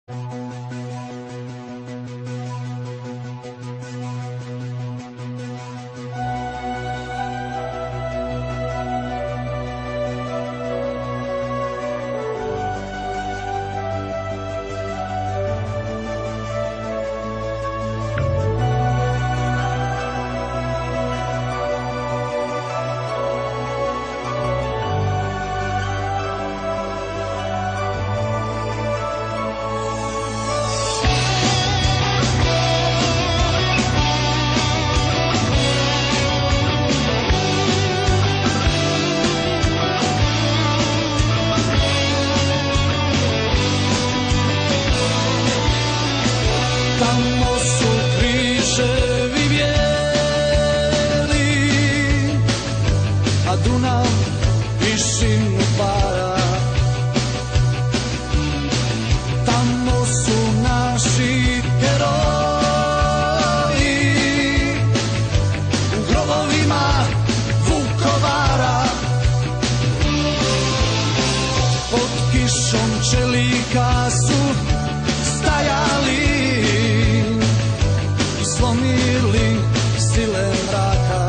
Tamo su križevi bijeli, a Dunav višinu para. Tamo su naši heroji u grobovima Vukovara. Pod kišom čelika su stajali, slomili sile mraka.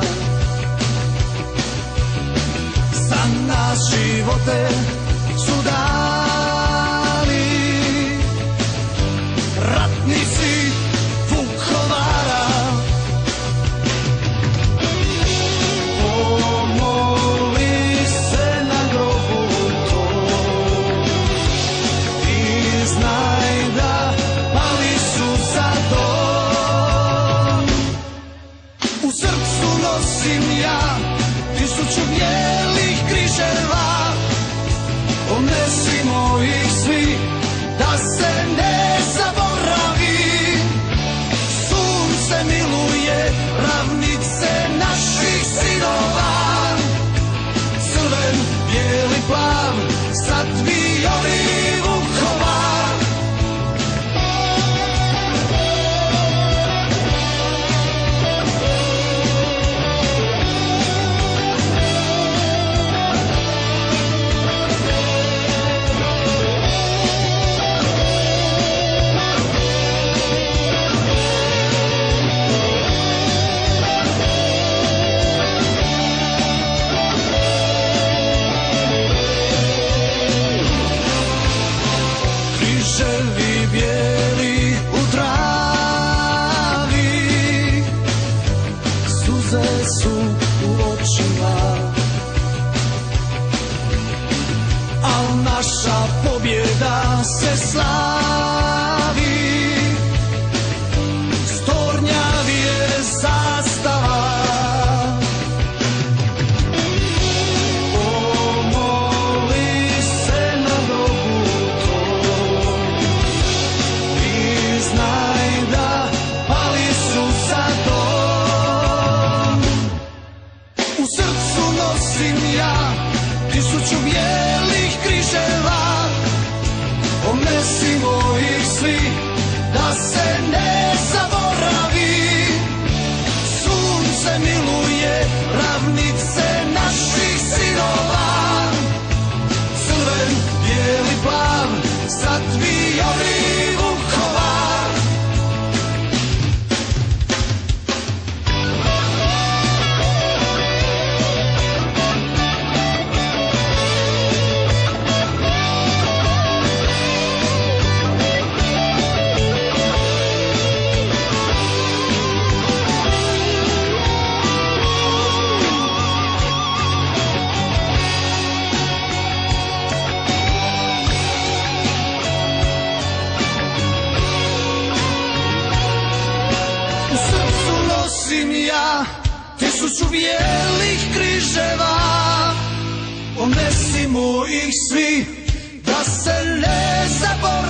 Za nas živote su dali ratnici Vukovara. Pomoli se na grobu tom i znaj da pali su za dom. U srcu nosim ja 1000 bijelih križeva, ponesimo ih svi da se ne zaboravi. Sunce miluje ravnice naših sinova, crven, bijeli, plav, sad vijori Vukovar. Križevi bijeli u travi, suze su u očima, al naša pobjeda se slavi. Stornjavi je zastava, pomoli se na grobu tom i znaj da pali su za dom. U srcu nosim ja 1000 bijelih križeva, ponesimo ih svi da se ne zaboravi. Sunce miluje ravnice naših sinova, crven, bijeli, plav, sad vijori Vukovar. U srcu nosim ja 1000 bijelih križeva, ponesimo ih svi da se ne zaboravi.